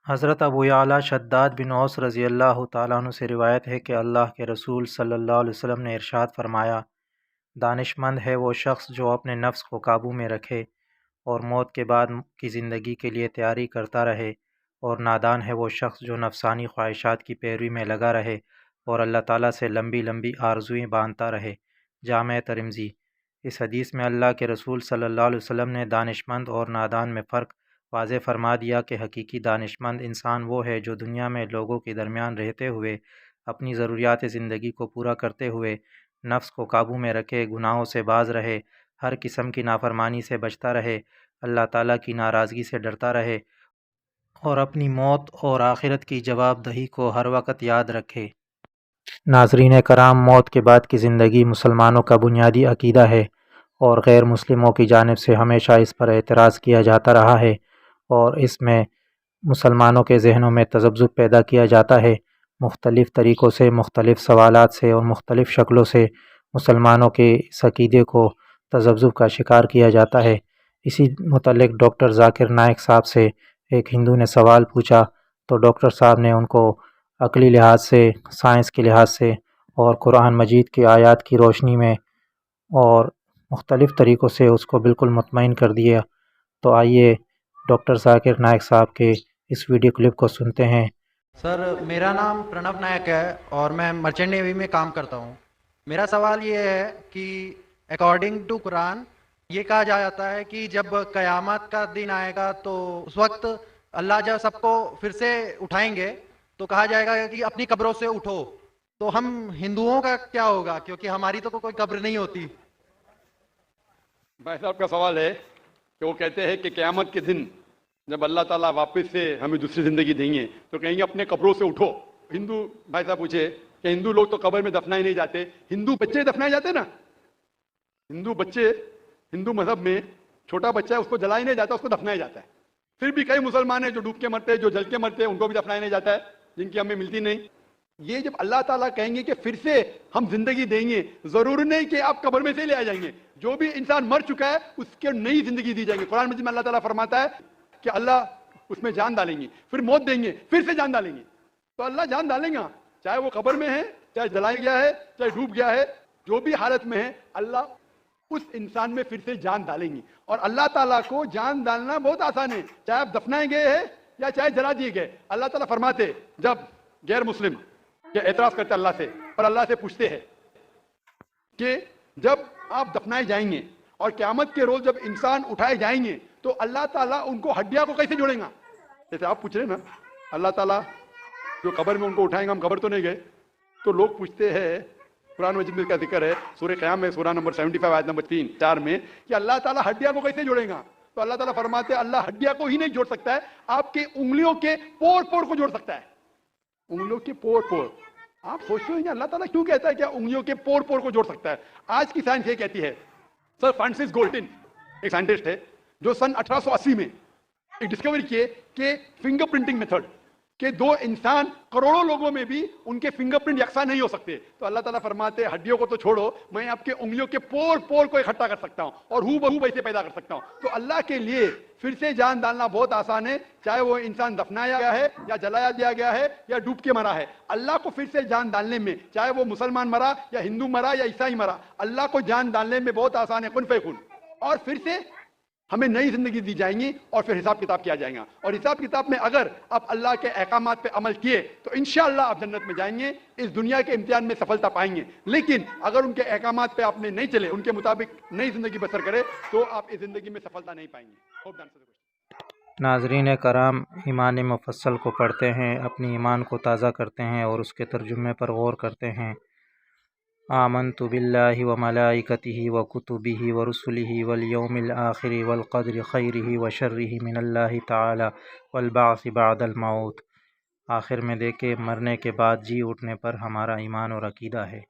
حضرت ابو یعلا شداد بن اوس رضی اللہ تعالیٰ عنہ سے روایت ہے کہ اللہ کے رسول صلی اللہ علیہ وسلم نے ارشاد فرمایا، دانش مند ہے وہ شخص جو اپنے نفس کو قابو میں رکھے اور موت کے بعد کی زندگی کے لیے تیاری کرتا رہے، اور نادان ہے وہ شخص جو نفسانی خواہشات کی پیروی میں لگا رہے اور اللہ تعالیٰ سے لمبی لمبی آرزوئیں باندھتا رہے۔ جامع ترمذی۔ اس حدیث میں اللہ کے رسول صلی اللہ علیہ وسلم نے دانش مند اور نادان میں فرق واضح فرما دیا کہ حقیقی دانش مند انسان وہ ہے جو دنیا میں لوگوں کے درمیان رہتے ہوئے اپنی ضروریات زندگی کو پورا کرتے ہوئے نفس کو قابو میں رکھے، گناہوں سے باز رہے، ہر قسم کی نافرمانی سے بچتا رہے، اللہ تعالیٰ کی ناراضگی سے ڈرتا رہے اور اپنی موت اور آخرت کی جواب دہی کو ہر وقت یاد رکھے۔ ناظرین کرام، موت کے بعد کی زندگی مسلمانوں کا بنیادی عقیدہ ہے اور غیر مسلموں کی جانب سے ہمیشہ اس پر اعتراض کیا جاتا رہا ہے، اور اس میں مسلمانوں کے ذہنوں میں تذبذب پیدا کیا جاتا ہے۔ مختلف طریقوں سے، مختلف سوالات سے اور مختلف شکلوں سے مسلمانوں کے اس عقیدے کو تذبذب کا شکار کیا جاتا ہے۔ اسی متعلق ڈاکٹر ذاکر نائک صاحب سے ایک ہندو نے سوال پوچھا تو ڈاکٹر صاحب نے ان کو عقلی لحاظ سے، سائنس کے لحاظ سے اور قرآن مجید کی آیات کی روشنی میں اور مختلف طریقوں سے اس کو بالکل مطمئن کر دیا۔ تو آئیے ڈاکٹر ذاکر نائک صاحب کے اس ویڈیو کلپ کو سنتے ہیں۔ سر، میرا نام پرنو نائک ہے اور میں مرچنٹ نیوی میں کام کرتا ہوں۔ میرا سوال یہ ہے کہ اکارڈنگ ٹو قرآن یہ کہا جاتا ہے کہ جب قیامت کا دن آئے گا تو اس وقت اللہ جب سب کو پھر سے اٹھائیں گے تو کہا جائے گا کہ اپنی قبروں سے اٹھو، تو ہم ہندوؤں کا کیا ہوگا؟ کیونکہ ہماری تو کوئی قبر نہیں ہوتی۔ بھائی صاحب کا سوال ہے کہ وہ کہتے ہیں کہ قیامت کے دن جب اللہ تعالیٰ واپس سے ہمیں دوسری زندگی دیں گے تو کہیں گے اپنے قبروں سے اٹھو۔ ہندو بھائی صاحب پوچھے کہ ہندو لوگ تو قبر میں دفنائے نہیں جاتے، ہندو بچے دفنائے جاتے نا؟ ہندو بچے، ہندو مذہب میں چھوٹا بچہ ہے اس کو جلایا نہیں جاتا، اس کو دفنایا جاتا ہے۔ پھر بھی کئی مسلمان ہیں جو ڈوب کے مرتے ہیں، جو جل کے مرتے ہیں، ان کو بھی دفنایا نہیں جاتا ہے، جن کی ہمیں ملتی نہیں۔ یہ جب اللہ تعالیٰ کہیں گے کہ پھر سے ہم زندگی دیں گے، ضروری نہیں کہ آپ قبر میں سے لے آ جائیں گے، جو بھی انسان مر چکا ہے اس کے نئی زندگی دی جائیں گے۔ قرآن مجید میں اللہ تعالیٰ فرماتا ہے کہ اللہ اس میں جان ڈالیں گے، پھر موت دیں گے، پھر سے جان ڈالیں گے۔ تو اللہ جان ڈالیں گا، چاہے وہ قبر میں ہے، چاہے جلایا گیا ہے، چاہے ڈوب گیا ہے، جو بھی حالت میں ہے اللہ اس انسان میں پھر سے جان ڈالیں گے۔ اور اللہ تعالیٰ کو جان ڈالنا بہت آسان ہے، چاہے آپ دفنائے گئے ہیں یا چاہے جلا دیے گئے۔ اللہ تعالیٰ فرماتے جب غیر مسلم کہ اعتراض کرتے اللہ سے اور اللہ سے پوچھتے ہیں کہ جب آپ دفنائے جائیں گے اور قیامت کے روز جب انسان اٹھائے جائیں گے تو اللہ تعالیٰ ان کو ہڈیاں کو کیسے جوڑیں گا؟ جیسے آپ پوچھ رہے ہیں نا، اللہ تعالیٰ جو قبر میں ان کو اٹھائیں گا، ہم قبر تو نہیں گئے، تو لوگ پوچھتے ہیں، قرآن مجید میں کا ذکر ہے سورہ قیامت میں، سورہ نمبر 75 آیت نمبر 3-4 میں، کہ اللہ تعالیٰ ہڈیاں کو کیسے جوڑیں گا؟ تو اللہ تعالیٰ فرماتے ہیں اللہ ہڈیاں کو ہی نہیں جوڑ سکتا ہے، آپ کے انگلیوں کے پور پور کو جوڑ سکتا ہے۔ انگلیوں کے پور پور، آپ سوچتے ہو اللہ تعالیٰ کیوں کہتا ہے کہ انگلیوں کے پور پور کو جوڑ سکتا ہے؟ آج کی سائنس یہ کہتی ہے، سر فرانسس گولٹن ایک سائنٹسٹ ہے جو سن 1880 میں ایک ڈسکوری کیے کہ فنگر پرنٹنگ میتھڈ کہ دو انسان کروڑوں لوگوں میں بھی ان کے فنگر پرنٹ یکساں نہیں ہو سکتے۔ تو اللہ تعالیٰ فرماتے ہیں ہڈیوں کو تو چھوڑو، میں آپ کے انگلیوں کے پور پور کو اکٹھا کر سکتا ہوں اور ہو بہو ویسے پیدا کر سکتا ہوں۔ تو اللہ کے لیے پھر سے جان ڈالنا بہت آسان ہے، چاہے وہ انسان دفنایا گیا ہے یا جلایا دیا گیا ہے یا ڈوب کے مرا ہے۔ اللہ کو پھر سے جان ڈالنے میں، چاہے وہ مسلمان مرا یا ہندو مرا یا عیسائی مرا، اللہ کو جان ڈالنے میں بہت آسان ہے، کن فیکن، اور پھر سے ہمیں نئی زندگی دی جائیں گی اور پھر حساب کتاب کیا جائے گا۔ اور حساب کتاب میں اگر آپ اللہ کے احکامات پہ عمل کیے تو انشاءاللہ آپ جنت میں جائیں گے، اس دنیا کے امتحان میں سفلتا پائیں گے۔ لیکن اگر ان کے احکامات پہ آپ نے نہیں چلے، ان کے مطابق نئی زندگی بسر کرے تو آپ اس زندگی میں سفلتا نہیں پائیں گے۔ ناظرین کرام، ایمان مفصل کو پڑھتے ہیں، اپنی ایمان کو تازہ کرتے ہیں اور اس کے ترجمے پر غور کرتے ہیں۔ آمنت باللہ وملائکتہ وکتبہ ورسلہ والیوم الآخر والقدر خیرہ وشرہ من اللہ تعالی والبعث بعد الموت۔ آخر میں دیکھے مرنے کے بعد جی اٹھنے پر ہمارا ایمان اور عقیدہ ہے۔